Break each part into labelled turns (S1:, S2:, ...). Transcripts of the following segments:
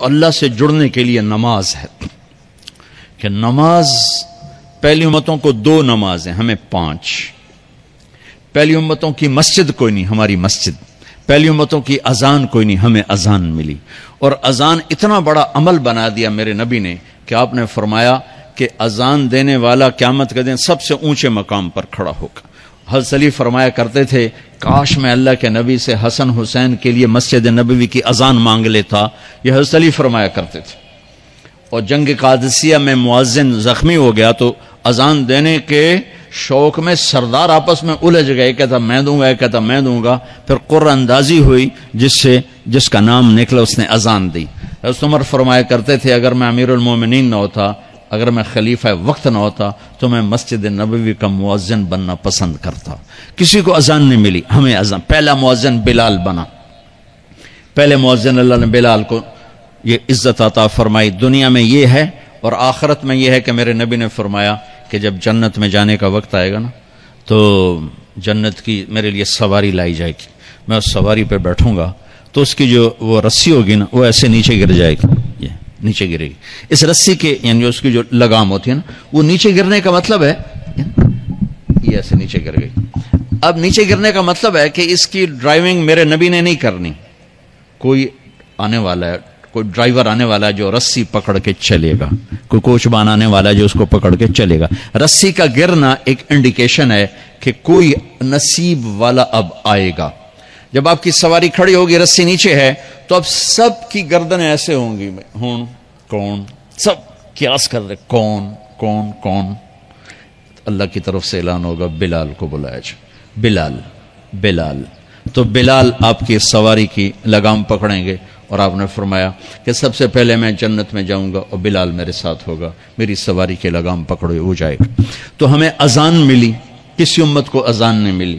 S1: اللہ سے جڑنے کے لیے نماز ہے کہ نماز پہلی امتوں کو 2 نمازیں، ہمیں 5. پہلی امتوں کی مسجد کوئی نہیں، ہماری مسجد. پہلی امتوں کی اذان کوئی نہیں، ہمیں اذان ملی. اور اذان اتنا بڑا عمل بنا دیا میرے نبی نے کہ آپ نے فرمایا کہ اذان دینے والا قیامت کے دن سب سے اونچے مقام پر کھڑا ہوگا. حضرت علی فرمایا کرتے تھے کاش میں اللہ کے نبی سے حسن حسین کے لیے مسجد نبوی کی اذان مانگ لیتا. یہ حضرت علی فرمایا کرتے تھے. اور جنگ قادسیہ میں مؤذن زخمی ہو گیا تو اذان دینے کے شوق میں سردار آپس میں الجھ گئے، کہتا میں دوں گا، کہتا میں دوں گا. پھر قرہ اندازی ہوئی جس کا نام نکلا اس نے اذان دی. حضرت عمر فرمایا کرتے تھے اگر میں امیر المومنین نہ ہوتا، اگر میں خلیفہ وقت نہ ہوتا تو میں مسجد نبوی کا مؤذن بننا پسند کرتا. کسی کو اذان نہیں ملی، ہمیں اذان. پہلا مؤذن بلال بنا. پہلے مؤذن اللہ نے بلال کو یہ عزت عطا فرمائی. دنیا میں یہ ہے اور آخرت میں یہ ہے کہ میرے نبی نے فرمایا کہ جب جنت میں جانے کا وقت آئے گا نا تو جنت کی میرے لیے سواری لائی جائے گی. میں اس سواری پہ بیٹھوں گا تو اس کی جو وہ رسی ہوگی نا وہ ایسے نیچے گر جائے گی، یہ نیچے گرے گی. اس رسی کے یعنی اس کی جو لگام ہوتی ہے نا وہ نیچے گرنے کا مطلب ہے یہ ایسے نیچے گر گئی. اب نیچے گرنے کا مطلب ہے کہ اس کی ڈرائیونگ میرے نبی نے نہیں کرنی. کوئی آنے والا ہے، کوئی ڈرائیور آنے والا ہے جو رسی پکڑ کے چلے گا، کوئی کوچبان آنے والا ہے جو اس کو پکڑ کے چلے گا. رسی کا گرنا ایک انڈیکیشن ہے کہ کوئی نصیب والا اب آئے گا. جب آپ کی سواری کھڑی ہوگی، رسی نیچے ہے، تو اب سب کی گردنیں ایسے ہوں گی، کون سب قیاس کر رہے کون. اللہ کی طرف سے اعلان ہوگا بلال کو بلایا جائے. بلال تو بلال آپ کی سواری کی لگام پکڑیں گے اور آپ نے فرمایا کہ سب سے پہلے میں جنت میں جاؤں گا اور بلال میرے ساتھ ہوگا، میری سواری کی لگام پکڑے ہو جائے گا. تو ہمیں اذان ملی، کسی امت کو اذان نہیں ملی.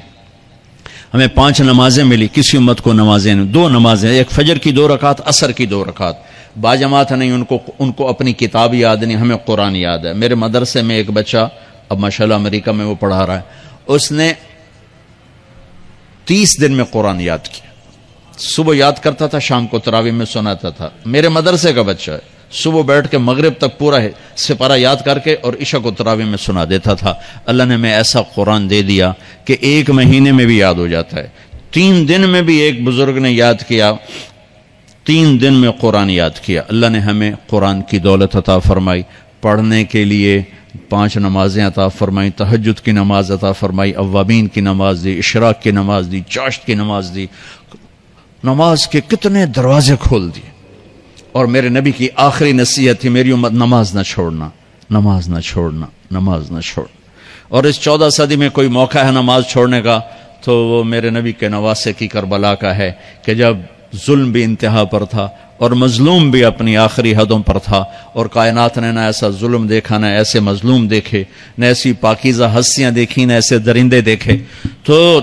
S1: ہمیں 5 نمازیں ملی، کسی امت کو نمازیں نہیں. 2 نمازیں، ایک فجر کی 2 رکعت، عصر کی 2 رکعت. باجماعت نہیں، ان کو اپنی کتاب یاد نہیں، ہمیں قرآن یاد ہے. میرے مدرسے میں ایک بچہ اب ماشاءاللہ امریکہ میں وہ پڑھا رہا ہے، اس نے 30 دن میں قرآن یاد کیا. صبح یاد کرتا تھا، شام کو تراویح میں سناتا تھا. میرے مدرسے کا بچہ ہے، صبح بیٹھ کے مغرب تک پورا ہے سپارہ یاد کر کے اور عشاء کو تراویح میں سنا دیتا تھا. اللہ نے میں ایسا قرآن دے دیا کہ 1 مہینے میں بھی یاد ہو جاتا ہے. 3 دن میں بھی ایک بزرگ نے یاد کیا، 3 دن میں قرآن یاد کیا. اللہ نے ہمیں قرآن کی دولت عطا فرمائی. پڑھنے کے لیے 5 نمازیں عطا فرمائی، تہجد کی نماز عطا فرمائی، اوابین کی نماز دی، اشراق کی نماز دی، چاشت کی نماز دی. نماز کے کتنے دروازے کھول دیے. اور میرے نبی کی آخری نصیحت تھی میری امت نماز نہ چھوڑنا، نماز نہ چھوڑنا، نماز نہ چھوڑنا. اور اس 14 صدی میں کوئی موقع ہے نماز چھوڑنے کا تو وہ میرے نبی کے نواسے کی کربلا کا ہے کہ جب ظلم بھی انتہا پر تھا اور مظلوم بھی اپنی آخری حدوں پر تھا اور کائنات نے نہ ایسا ظلم دیکھا، نہ ایسے مظلوم دیکھے، نہ ایسی پاکیزہ ہستیاں دیکھی، نہ ایسے درندے دیکھے. تو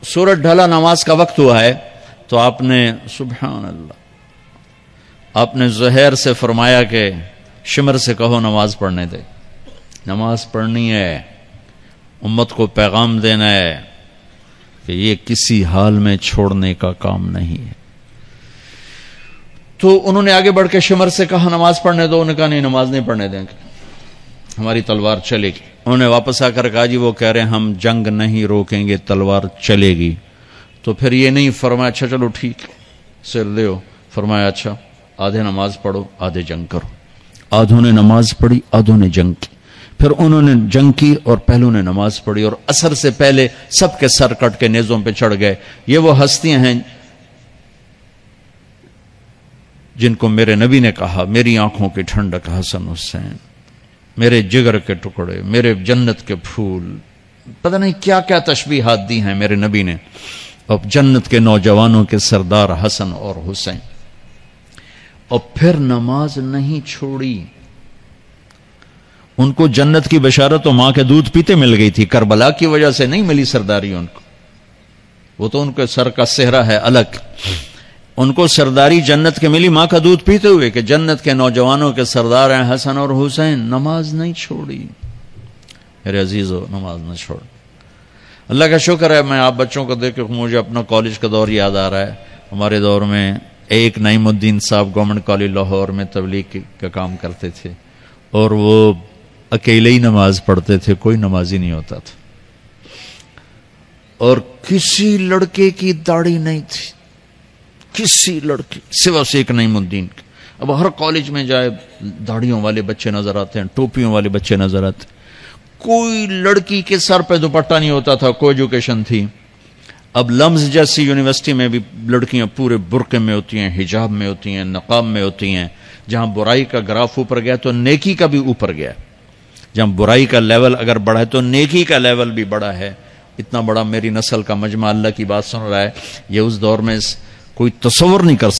S1: سورج ڈھلا، نماز کا وقت ہوا ہے تو آپ نے سبحان اللہ، آپ نے زہیر سے فرمایا کہ شمر سے کہو نماز پڑھنے دے. نماز پڑھنی ہے، امت کو پیغام دینا ہے کہ یہ کسی حال میں چھوڑنے کا کام نہیں ہے. تو انہوں نے آگے بڑھ کے شمر سے کہا نماز پڑھنے دو. انہوں نے کہا نہیں، نماز نہیں پڑھنے دیں گے، ہماری تلوار چلے گی. انہوں نے واپس آ کر کہا جی وہ کہہ رہے ہیں ہم جنگ نہیں روکیں گے، تلوار چلے گی. تو پھر یہ نہیں فرمایا اچھا چلو ٹھیک سر دیو، فرمایا اچھا آدھے نماز پڑھو آدھے جنگ کرو. آدھوں نے نماز پڑھی، آدھوں نے جنگ کی. پھر انہوں نے جنگ کی اور پہلوں نے نماز پڑھی اور عصر سے پہلے سب کے سر کٹ کے نیزوں پہ چڑھ گئے. یہ وہ ہستیاں ہیں جن کو میرے نبی نے کہا میری آنکھوں کی ٹھنڈک حسن حسین، میرے جگر کے ٹکڑے، میرے جنت کے پھول. پتہ نہیں کیا کیا تشبیہات دی ہیں میرے نبی نے. اب جنت کے نوجوانوں کے سردار حسن اور حسین. اور پھر نماز نہیں چھوڑی. ان کو جنت کی بشارت تو ماں کے دودھ پیتے مل گئی تھی، کربلا کی وجہ سے نہیں ملی سرداری ان کو. وہ تو ان کے سر کا صحرا ہے الگ. ان کو سرداری جنت کے ملی ماں کا دودھ پیتے ہوئے کہ جنت کے نوجوانوں کے سردار ہیں حسن اور حسین. نماز نہیں چھوڑی. میرے عزیزو نماز نہ چھوڑ. اللہ کا شکر ہے میں آپ بچوں کو دیکھ کے مجھے اپنا کالج کا دور یاد آ رہا ہے. ہمارے دور میں ایک نعیم الدین صاحب گورنمنٹ کالج لاہور میں تبلیغ کا کام کرتے تھے، اور وہ اکیلے ہی نماز پڑھتے تھے، کوئی نمازی نہیں ہوتا تھا، اور کسی لڑکے کی داڑھی نہیں تھی، کسی لڑکی سوا سے ایک نعیم الدین کی۔ اب ہر کالج میں جائے داڑھیوں والے بچے نظر آتے ہیں، ٹوپیوں والے بچے نظر آتے ہیں، کوئی لڑکی کے سر پہ دوپٹہ نہیں ہوتا تھا، کوئی ایجوکیشن تھی۔ اب لمز جیسی یونیورسٹی میں بھی لڑکیاں پورے برقعے میں ہوتی ہیں، حجاب میں ہوتی ہیں، نقاب میں ہوتی ہیں۔ جہاں برائی کا گراف اوپر گیا تو نیکی کا بھی اوپر گیا، جہاں برائی کا لیول اگر بڑھا ہے تو نیکی کا لیول بھی بڑا ہے۔ اتنا بڑا میری نسل کا مجمع اللہ کی بات سن رہا ہے، یہ اس دور میں کوئی تصور نہیں کر سکتا۔